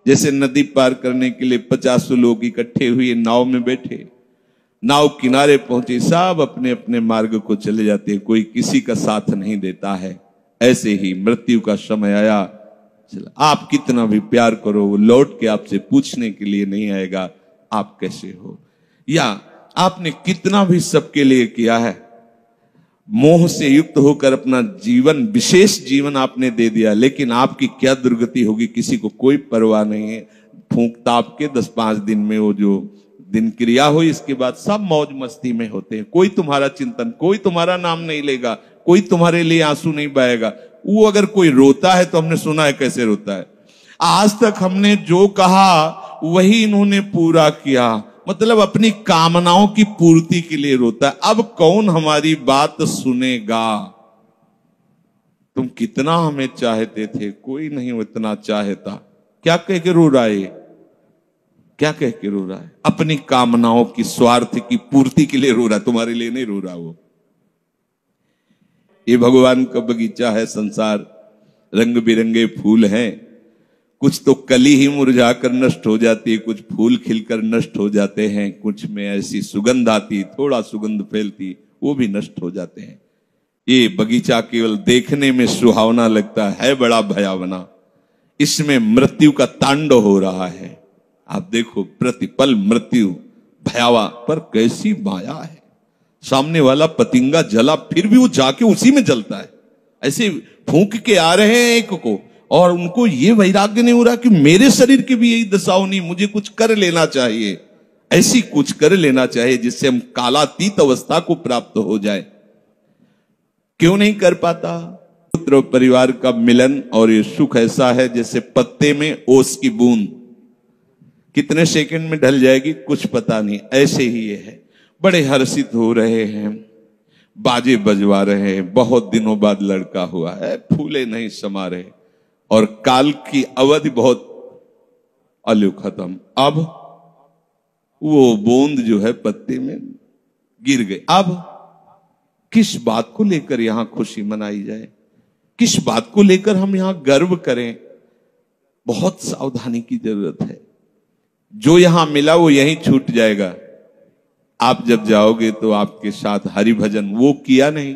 जैसे नदी पार करने के लिए 50 लोग इकट्ठे हुए नाव में बैठे, नाव किनारे पहुंचे, सब अपने अपने मार्ग को चले जाते हैं, कोई किसी का साथ नहीं देता है। ऐसे ही मृत्यु का समय आया, आप कितना भी प्यार करो वो लौट के आपसे पूछने के लिए नहीं आएगा आप कैसे हो, या आपने कितना भी सबके लिए किया है, मोह से युक्त होकर अपना जीवन, विशेष जीवन आपने दे दिया, लेकिन आपकी क्या दुर्गति होगी किसी को कोई परवाह नहीं है। फूंक ताप के 10-5 दिन में वो जो दिन क्रिया हुई, इसके बाद सब मौज मस्ती में होते हैं। कोई तुम्हारा चिंतन, कोई तुम्हारा नाम नहीं लेगा, कोई तुम्हारे लिए आंसू नहीं बहाएगा। वो अगर कोई रोता है तो हमने सुना है कैसे रोता है। आज तक हमने जो कहा वही इन्होंने पूरा किया, मतलब अपनी कामनाओं की पूर्ति के लिए रोता है। अब कौन हमारी बात सुनेगा। तुम कितना हमें चाहते थे, कोई नहीं उतना चाहता। क्या कह के रो रहा है, क्या कह के रो रहा है? अपनी कामनाओं की, स्वार्थ की पूर्ति के लिए रो रहा है, तुम्हारे लिए नहीं रो रहा। वो ये भगवान का बगीचा है संसार, रंग बिरंगे फूल हैं, कुछ तो कली ही मुरझा कर नष्ट हो जाती है, कुछ फूल खिलकर नष्ट हो जाते हैं, कुछ में ऐसी सुगंध आती, थोड़ा सुगंध फैलती, वो भी नष्ट हो जाते हैं। ये बगीचा केवल देखने में सुहावना लगता है बड़ा भयावना। इसमें मृत्यु का तांडव हो रहा है। आप देखो प्रतिपल मृत्यु भयावा, पर कैसी माया है। सामने वाला पतिंगा जला, फिर भी वो जाके उसी में जलता है। ऐसे फूंक के आ रहे हैं एक को, और उनको ये वैराग्य नहीं हो रहा कि मेरे शरीर की भी यही दशा होनी, मुझे कुछ कर लेना चाहिए, ऐसी कुछ कर लेना चाहिए जिससे हम कालातीत अवस्था को प्राप्त हो जाए। क्यों नहीं कर पाता? पुत्र परिवार का मिलन और ये सुख ऐसा है जैसे पत्ते में ओस की बूंद, कितने सेकंड में ढल जाएगी कुछ पता नहीं। ऐसे ही ये है, बड़े हर्षित हो रहे हैं, बाजे बजवा रहे हैं, बहुत दिनों बाद लड़का हुआ है, फूले नहीं समा रहे, और काल की अवधि बहुत अलु खत्म। अब वो बूंद जो है पत्ते में गिर गई। अब किस बात को लेकर यहां खुशी मनाई जाए, किस बात को लेकर हम यहां गर्व करें? बहुत सावधानी की जरूरत है। जो यहां मिला वो यहीं छूट जाएगा। आप जब जाओगे तो आपके साथ हरि भजन वो किया नहीं,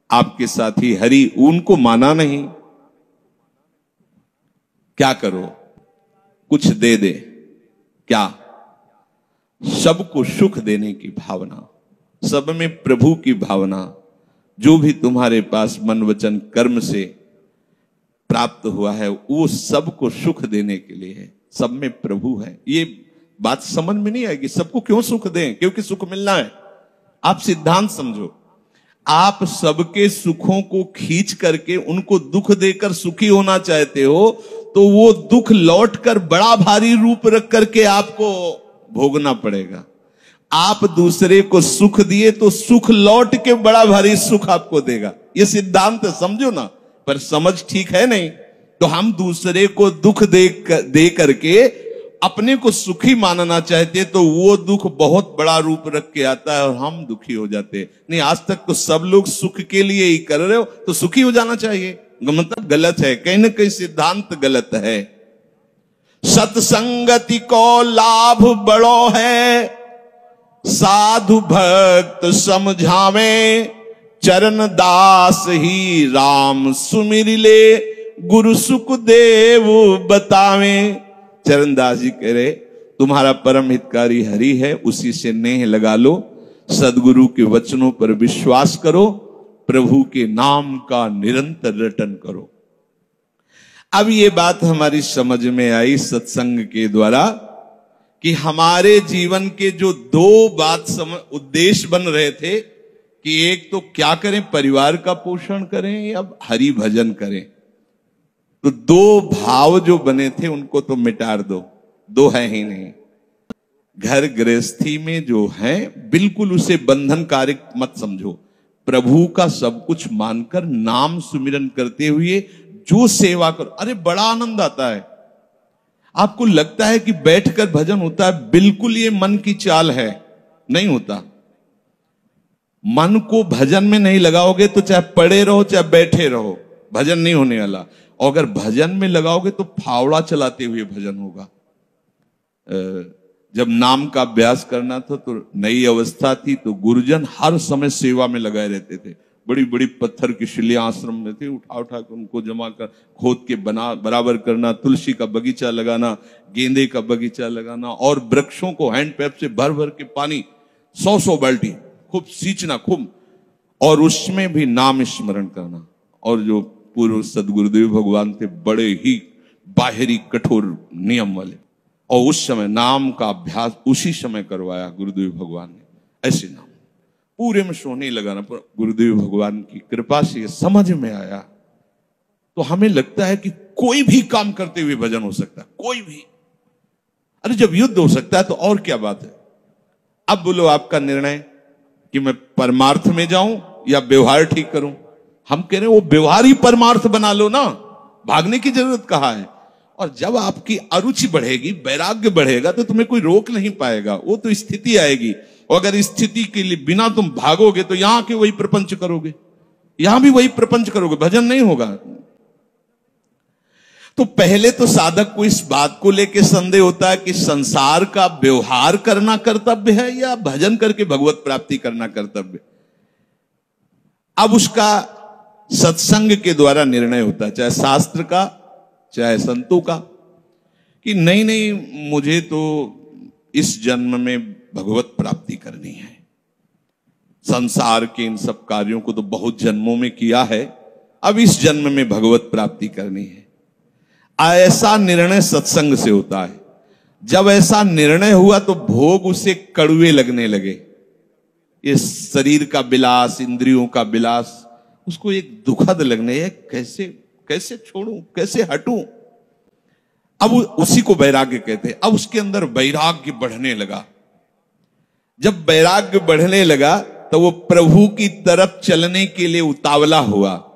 आपके साथ ही हरि उनको माना नहीं, क्या करो? कुछ दे दे, क्या? सबको सुख देने की भावना, सब में प्रभु की भावना, जो भी तुम्हारे पास मन वचन कर्म से प्राप्त हुआ है वो सबको सुख देने के लिए है। सब में प्रभु है। ये बात समझ में नहीं आएगी, सबको क्यों सुख दें? क्योंकि सुख मिलना है। आप सिद्धांत समझो, आप सबके सुखों को खींच करके उनको दुख देकर सुखी होना चाहते हो, तो वो दुख लौटकर बड़ा भारी रूप रख करके आपको भोगना पड़ेगा। आप दूसरे को सुख दिए तो सुख लौट के बड़ा भारी सुख आपको देगा। ये सिद्धांत समझो ना, पर समझ ठीक है नहीं। तो हम दूसरे को दुख दे करके अपने को सुखी मानना चाहते, तो वो दुख बहुत बड़ा रूप रख के आता है और हम दुखी हो जाते हैं। नहीं, आज तक तो सब लोग सुख के लिए ही कर रहे हो, तो सुखी हो जाना चाहिए। मतलब गलत है, कहीं ना कहीं सिद्धांत गलत है। सत्संगति को लाभ बड़ो है, साधु भक्त समझावे, चरण दास ही राम सुमिर ले, गुरु सुख देव बतावे। चरणदास जी कह रहे तुम्हारा परम हितकारी हरि है, उसी से नेह लगा लो, सदगुरु के वचनों पर विश्वास करो, प्रभु के नाम का निरंतर रटन करो। अब ये बात हमारी समझ में आई सत्संग के द्वारा कि हमारे जीवन के जो दो उद्देश्य बन रहे थे कि एक तो क्या करें, परिवार का पोषण करें या हरि भजन करें। तो दो भाव जो बने थे उनको तो मिटा दो, दो है ही नहीं। घर गृहस्थी में जो है बिल्कुल उसे बंधनकारक मत समझो। प्रभु का सब कुछ मानकर नाम सुमिरन करते हुए जो सेवा करो, अरे बड़ा आनंद आता है। आपको लगता है कि बैठकर भजन होता है, बिल्कुल ये मन की चाल है, नहीं होता। मन को भजन में नहीं लगाओगे तो चाहे पड़े रहो चाहे बैठे रहो, भजन नहीं होने वाला। और अगर भजन में लगाओगे तो फावड़ा चलाते हुए भजन होगा। जब नाम का अभ्यास करना था तो नई अवस्था थी, तो गुरुजन हर समय सेवा में लगाए रहते थे। बड़ी बड़ी पत्थर की शिलियां आश्रम में थी, उठा उठा कर उनको जमा कर खोद के बराबर करना, तुलसी का बगीचा लगाना, गेंदे का बगीचा लगाना, और वृक्षों को हैंड पैप से भर भर के पानी 100 बाल्टी खूब सींचना खूब, और उसमें भी नाम स्मरण करना। और जो पूर्व सदगुरुदेव भगवान थे बड़े ही बाहरी कठोर नियम वाले, और उस समय नाम का अभ्यास उसी समय करवाया गुरुदेव भगवान ने। ऐसे नाम पूरे में सोने लगाना, गुरुदेव भगवान की कृपा से समझ में आया। तो हमें लगता है कि कोई भी काम करते हुए भजन हो सकता है, कोई भी। अरे जब युद्ध हो सकता है तो और क्या बात है। अब बोलो आपका निर्णय कि मैं परमार्थ में जाऊं या व्यवहार ठीक करूं। हम कह रहे हैं वो व्यवहार ही परमार्थ बना लो ना, भागने की जरूरत कहां है। और जब आपकी अरुचि बढ़ेगी, वैराग्य बढ़ेगा, तो तुम्हें कोई रोक नहीं पाएगा। वो तो स्थिति आएगी, और अगर स्थिति के लिए बिना तुम भागोगे तो यहां के वही प्रपंच करोगे, यहां भी वही प्रपंच करोगे, भजन नहीं होगा। तो पहले तो साधक को इस बात को लेकर संदेह होता है कि संसार का व्यवहार करना कर्तव्य है या भजन करके भगवत प्राप्ति करना कर्तव्य। अब उसका सत्संग के द्वारा निर्णय होता है, चाहे शास्त्र का चाहे संतों का, कि नहीं नहीं मुझे तो इस जन्म में भगवत प्राप्ति करनी है। संसार के इन सब कार्यों को तो बहुत जन्मों में किया है, अब इस जन्म में भगवत प्राप्ति करनी है। ऐसा निर्णय सत्संग से होता है। जब ऐसा निर्णय हुआ तो भोग उसे कड़वे लगने लगे। ये शरीर का विलास, इंद्रियों का विलास उसको एक दुखद लगने, कैसे कैसे छोड़ूं, कैसे हटूं। अब उसी को वैराग्य कहते हैं। अब उसके अंदर वैराग्य बढ़ने लगा। जब वैराग्य बढ़ने लगा तो वो प्रभु की तरफ चलने के लिए उतावला हुआ।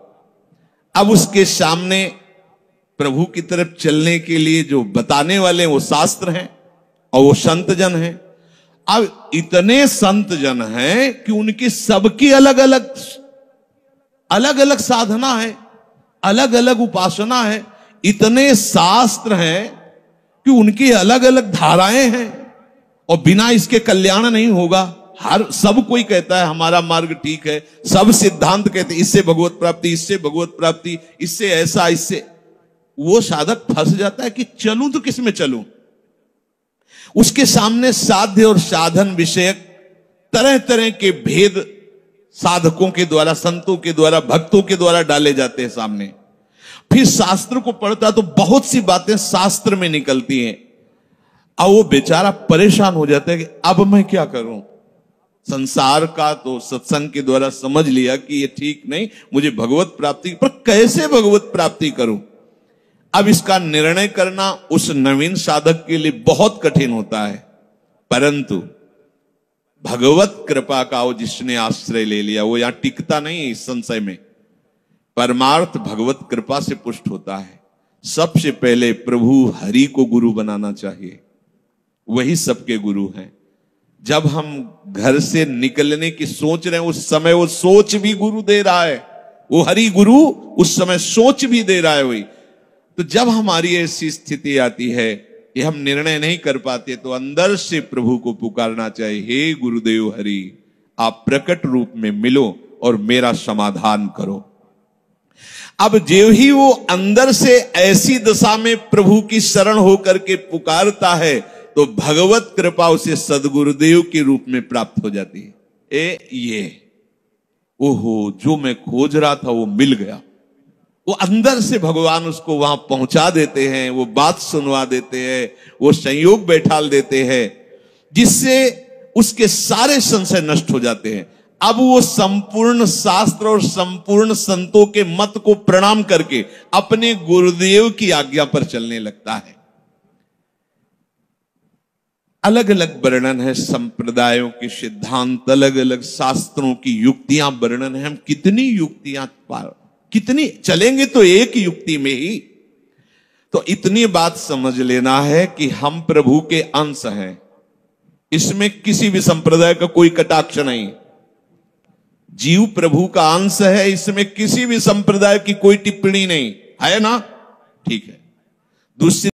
अब उसके सामने प्रभु की तरफ चलने के लिए जो बताने वाले वो शास्त्र हैं और वो संत जन हैं। अब इतने संत जन हैं कि उनकी सबकी अलग अलग साधना है, अलग अलग उपासना है। इतने शास्त्र हैं कि उनकी अलग अलग धाराएं हैं, और बिना इसके कल्याण नहीं होगा। हर सब कोई कहता है हमारा मार्ग ठीक है, सब सिद्धांत कहते हैं इससे भगवत प्राप्ति, इससे भगवत प्राप्ति, इससे ऐसा, इससे। वो साधक फंस जाता है कि चलूं तो किस में चलूं। उसके सामने साध्य और साधन विषयक तरह तरह के भेद साधकों के द्वारा, संतों के द्वारा, भक्तों के द्वारा डाले जाते हैं सामने। फिर शास्त्र को पढ़ता तो बहुत सी बातें शास्त्र में निकलती हैं, और वो बेचारा परेशान हो जाता है कि अब मैं क्या करूं। संसार का तो सत्संग के द्वारा समझ लिया कि ये ठीक नहीं, मुझे भगवत प्राप्ति, पर कैसे भगवत प्राप्ति करूं। अब इसका निर्णय करना उस नवीन साधक के लिए बहुत कठिन होता है। परंतु भगवत कृपा का वो जिसने आश्रय ले लिया वो यहां टिकता नहीं इस संशय में। परमार्थ भगवत कृपा से पुष्ट होता है। सबसे पहले प्रभु हरि को गुरु बनाना चाहिए, वही सबके गुरु हैं। जब हम घर से निकलने की सोच रहे हैं उस समय वो सोच भी गुरु दे रहा है, वो हरि गुरु उस समय सोच भी दे रहा है वही। तो जब हमारी ऐसी स्थिति आती है कि हम निर्णय नहीं कर पाते तो अंदर से प्रभु को पुकारना चाहिए, हे गुरुदेव हरि आप प्रकट रूप में मिलो और मेरा समाधान करो। अब जो ही वो अंदर से ऐसी दशा में प्रभु की शरण होकर के पुकारता है तो भगवत कृपा उसे सदगुरुदेव के रूप में प्राप्त हो जाती है। ये ओहो जो मैं खोज रहा था वो मिल गया। वो अंदर से भगवान उसको वहां पहुंचा देते हैं, वो बात सुनवा देते हैं, वो संयोग बैठाल देते हैं, जिससे उसके सारे संशय नष्ट हो जाते हैं। अब वो संपूर्ण शास्त्र और संपूर्ण संतों के मत को प्रणाम करके अपने गुरुदेव की आज्ञा पर चलने लगता है। अलग अलग वर्णन है संप्रदायों के सिद्धांत, अलग अलग शास्त्रों की युक्तियां वर्णन है। हम कितनी युक्तियां कितनी चलेंगे तो एक युक्ति में ही। तो इतनी बात समझ लेना है कि हम प्रभु के अंश हैं, इसमें किसी भी संप्रदाय का कोई कटाक्ष नहीं। जीव प्रभु का अंश है, इसमें किसी भी संप्रदाय की कोई टिप्पणी नहीं है ना। ठीक है। दूसरी